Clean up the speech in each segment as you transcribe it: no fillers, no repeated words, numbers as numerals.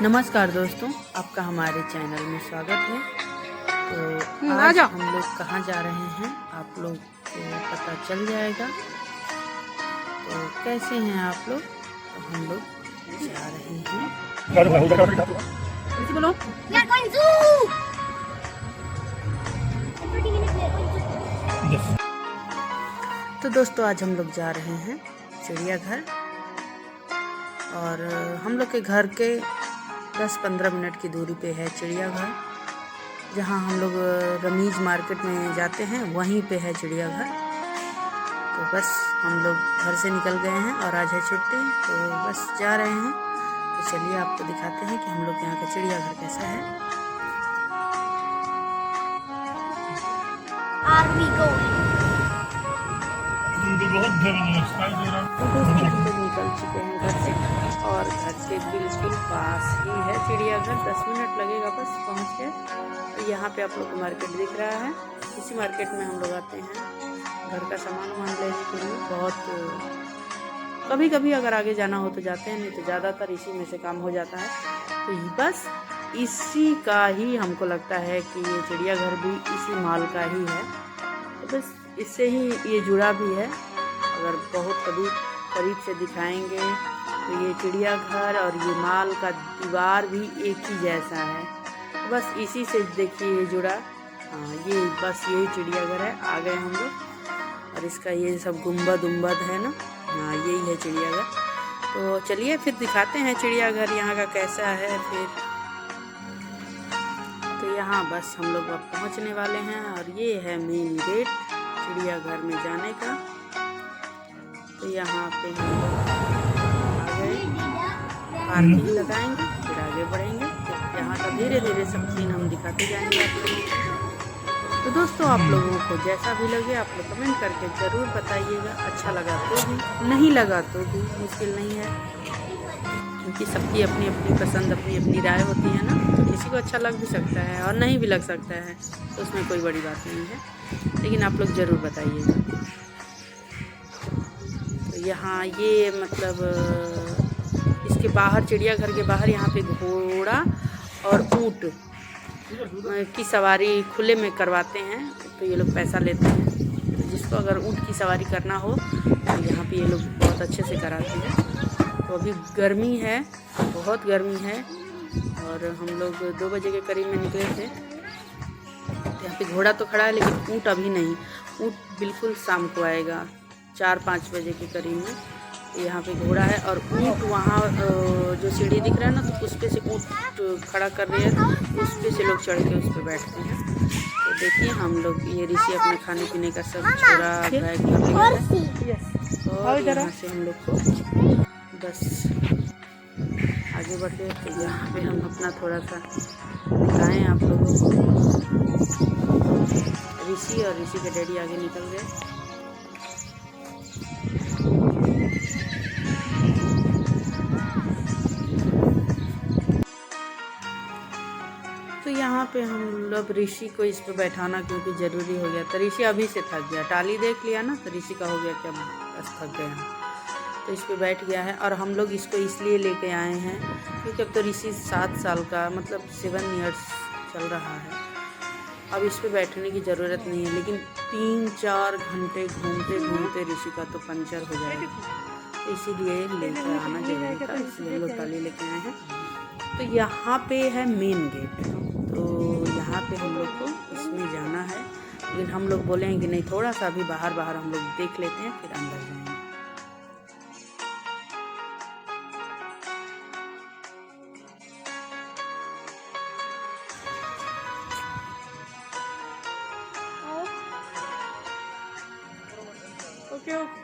नमस्कार दोस्तों, आपका हमारे चैनल में स्वागत है। तो आज हम लोग कहाँ जा रहे हैं आप लोग को पता चल जाएगा। तो कैसे हैं आप लोग? तो हम लोग जा रहे हैं। तो दोस्तों आज हम लोग जा रहे हैं चिड़ियाघर, और हम लोग के घर के 10-15 मिनट की दूरी पे है चिड़ियाघर। जहाँ हम लोग रमीज मार्केट में जाते हैं वहीं पे है चिड़ियाघर। तो बस हम लोग घर से निकल गए हैं और आज है छुट्टी, तो बस जा रहे हैं। तो चलिए आपको दिखाते हैं कि हम लोग यहाँ का चिड़ियाघर कैसा है। निकल चुके हैं घर से, और घर से बिल्कुल पास ही है चिड़ियाघर। 10 मिनट लगेगा बस पहुँच के। तो यहाँ पे आप लोग को मार्केट दिख रहा है। इसी मार्केट में हम लोग आते हैं घर का सामान लेने के लिए। बहुत कभी कभी अगर आगे जाना हो तो जाते हैं, नहीं तो ज़्यादातर इसी में से काम हो जाता है। तो बस इसी का ही हमको लगता है कि ये चिड़ियाघर भी इसी माल का ही है। तो बस इससे ही ये जुड़ा भी है। अगर बहुत कभी करीब से दिखाएंगे तो ये चिड़ियाघर और ये माल का दीवार भी एक ही जैसा है। तो बस इसी से देखिए ये जुड़ा। हाँ, ये बस यही चिड़ियाघर है। आ गए हम लोग, और इसका ये सब गुंबद है ना। हाँ, यही है चिड़ियाघर। तो चलिए फिर दिखाते हैं चिड़ियाघर यहाँ का कैसा है। फिर तो यहाँ बस हम लोग अब पहुँचने वाले हैं, और ये है मेन गेट चिड़ियाघर में जाने का। तो यहाँ पे हम लोग आ गए, पार्किंग लगाएंगे, फिर आगे बढ़ेंगे। तो यहाँ का धीरे धीरे सब सीन हम दिखाते जाएंगे आप लोगों को। तो दोस्तों आप लोगों को जैसा भी लगे आप लोग कमेंट करके ज़रूर बताइएगा। अच्छा लगा तो भी, नहीं लगा तो भी मुश्किल नहीं है, क्योंकि सबकी अपनी अपनी पसंद, अपनी अपनी राय होती है ना। तो किसी को अच्छा लग भी सकता है और नहीं भी लग सकता है, तो उसमें कोई बड़ी बात नहीं है, लेकिन आप लोग ज़रूर बताइएगा। यहाँ ये मतलब इसके बाहर, चिड़ियाघर के बाहर यहाँ पे घोड़ा और ऊँट की सवारी खुले में करवाते हैं। तो ये लोग पैसा लेते हैं। तो जिसको अगर ऊँट की सवारी करना हो तो यहाँ पे ये लोग बहुत अच्छे से कराते हैं। तो अभी गर्मी है, बहुत गर्मी है, और हम लोग 2 बजे के करीब में निकले थे। यहाँ पे घोड़ा तो खड़ा है, लेकिन ऊँट अभी नहीं। ऊँट बिल्कुल शाम को आएगा 4-5 बजे के करीब में। यहाँ पे घोड़ा है और ऊँट वहाँ जो सीढ़ी दिख रहा है ना, तो उस पे से ऊँट खड़ा कर रही है, तो उस पे से लोग चढ़ के उस पे बैठते हैं। तो देखिए हम लोग, ये ऋषि अपने खाने पीने का सब छोड़ा बैग कर लिया है, और यहाँ से हम लोग को बस आगे बढ़ते हैं। तो यहाँ पे हम अपना थोड़ा सा दिखाएँ आप लोगों को। ऋषि और ऋषि के डैडी आगे निकल गए। तो यहाँ पे हम लोग ऋषि को इस पे बैठाना क्योंकि ज़रूरी हो गया। तो ऋषि अभी से थक गया, टाली देख लिया ना, तो ऋषि का हो गया कि अब बस थक गए हैं। तो इस पे बैठ गया है, और हम लोग इसको इसलिए लेके आए हैं क्योंकि अब तो ऋषि 7 साल का, मतलब 7 ईयर्स चल रहा है। अब इस पे बैठने की ज़रूरत नहीं है, लेकिन 3-4 घंटे घूमते घूमते ऋषि का तो पंचर हो जाएगा। तो इसीलिए लेकर आना जरूरी था, इसलिए लोग टाली लेके आए हैं। तो यहाँ पे है मेन गेट। तो यहाँ पे हम लोग को इसमें जाना है, लेकिन हम लोग बोलेंगे नहीं, थोड़ा सा अभी बाहर हम लोग देख लेते हैं, फिर अंदर जाएंगे। ओके।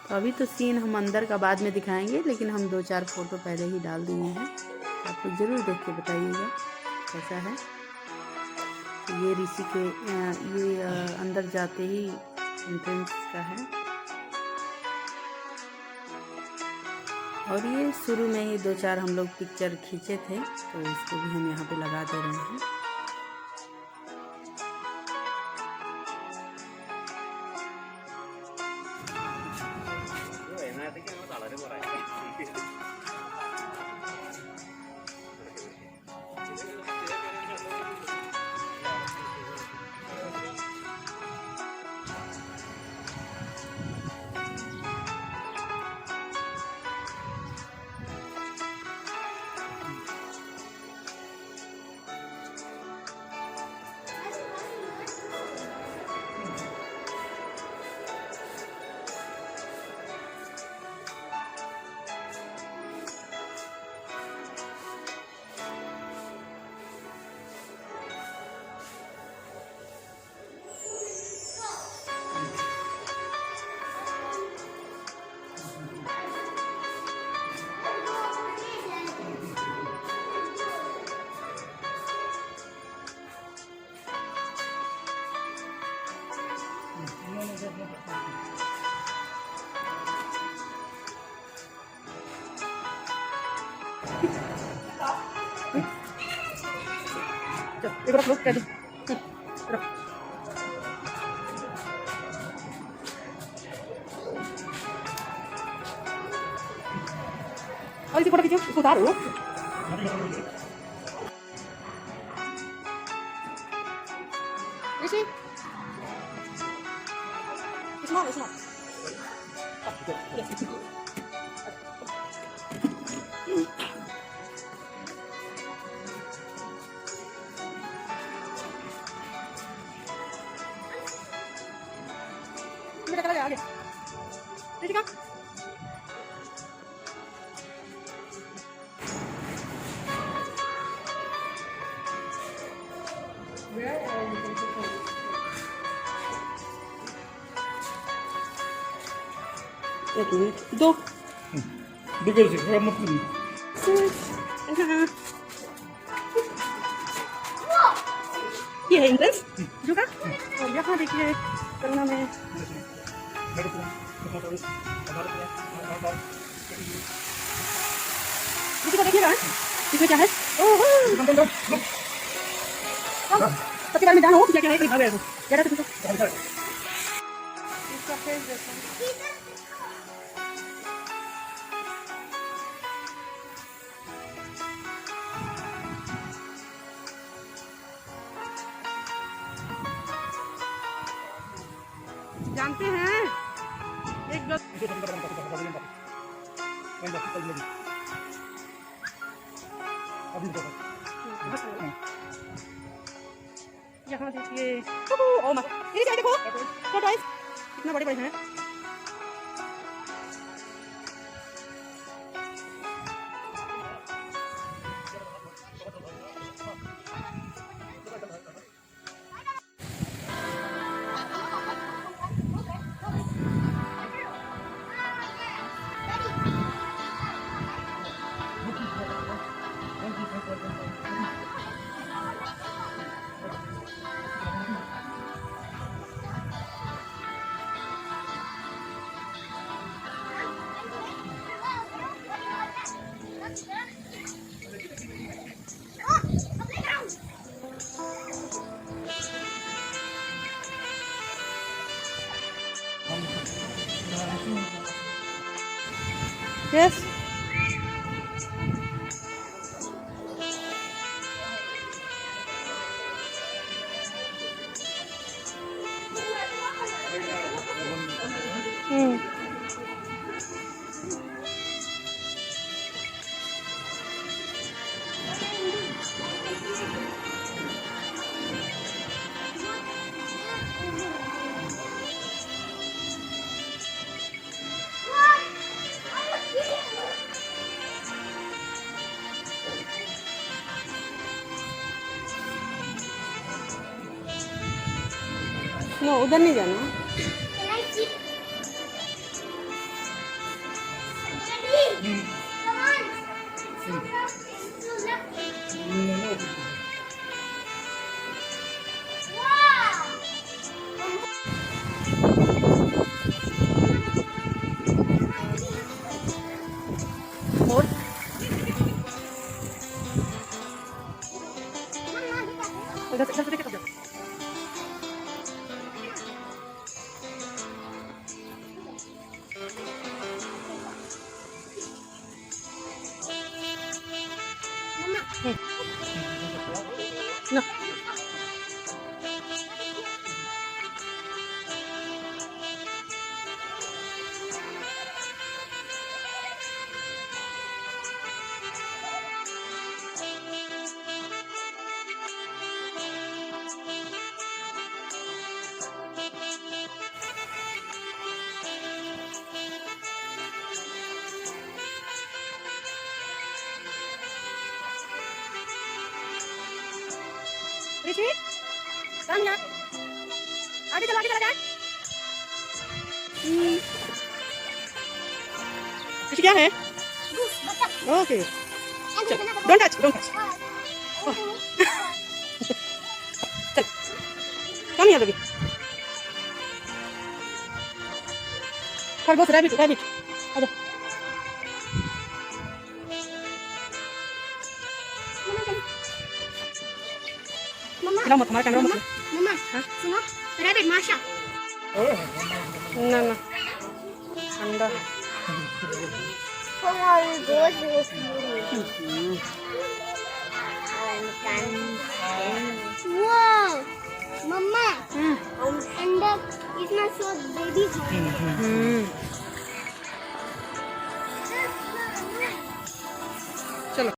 तो अभी तो सीन हम अंदर का बाद में दिखाएंगे, लेकिन हम 2-4 फ़ोटो पहले ही डाल दिए हैं। आप लोग ज़रूर देख के बताइएगा कैसा है। तो ये ऋषि के ये अंदर जाते ही एंट्रेंस का है। और ये शुरू में ही 2-4 हम लोग पिक्चर खींचे थे, तो उसको भी हम यहाँ पे लगा दे रहे हैं। एक रख लो क्या और इसी फोटो खींचो, इसको उतार लो। ऋषि small. बेटा चला गया आगे। ऋषिका एक मिनट दो बिगड़ से थोड़ा मत करिए। ये है इंग्लिश जो का और यहाँ देखिए करुणा में इसी को देखिएगा इसमें क्या है। सबके बारे में जानो क्या क्या है। क्या है इसका फेस देखो। जानते हैं एक दो यहाँ देखिए ओ माँ ये क्या देखो तो गाइस कितना बड़े बड़े हैं। Yes. नो उधर नहीं जाना। ना ऋषि काम यहाँ आगे चला जाए। ऋषि क्या है? ओके डोंट टच चल कम यहाँ बेबी खरगोश रैबिट रैबिट आ जाओ। हिलाओ मत, हमारा कैमरा मत मम्मा सुनो रैबिट माशा ना ना ठंडा वाओ मम्मा अंदर इतना सो बेबी है।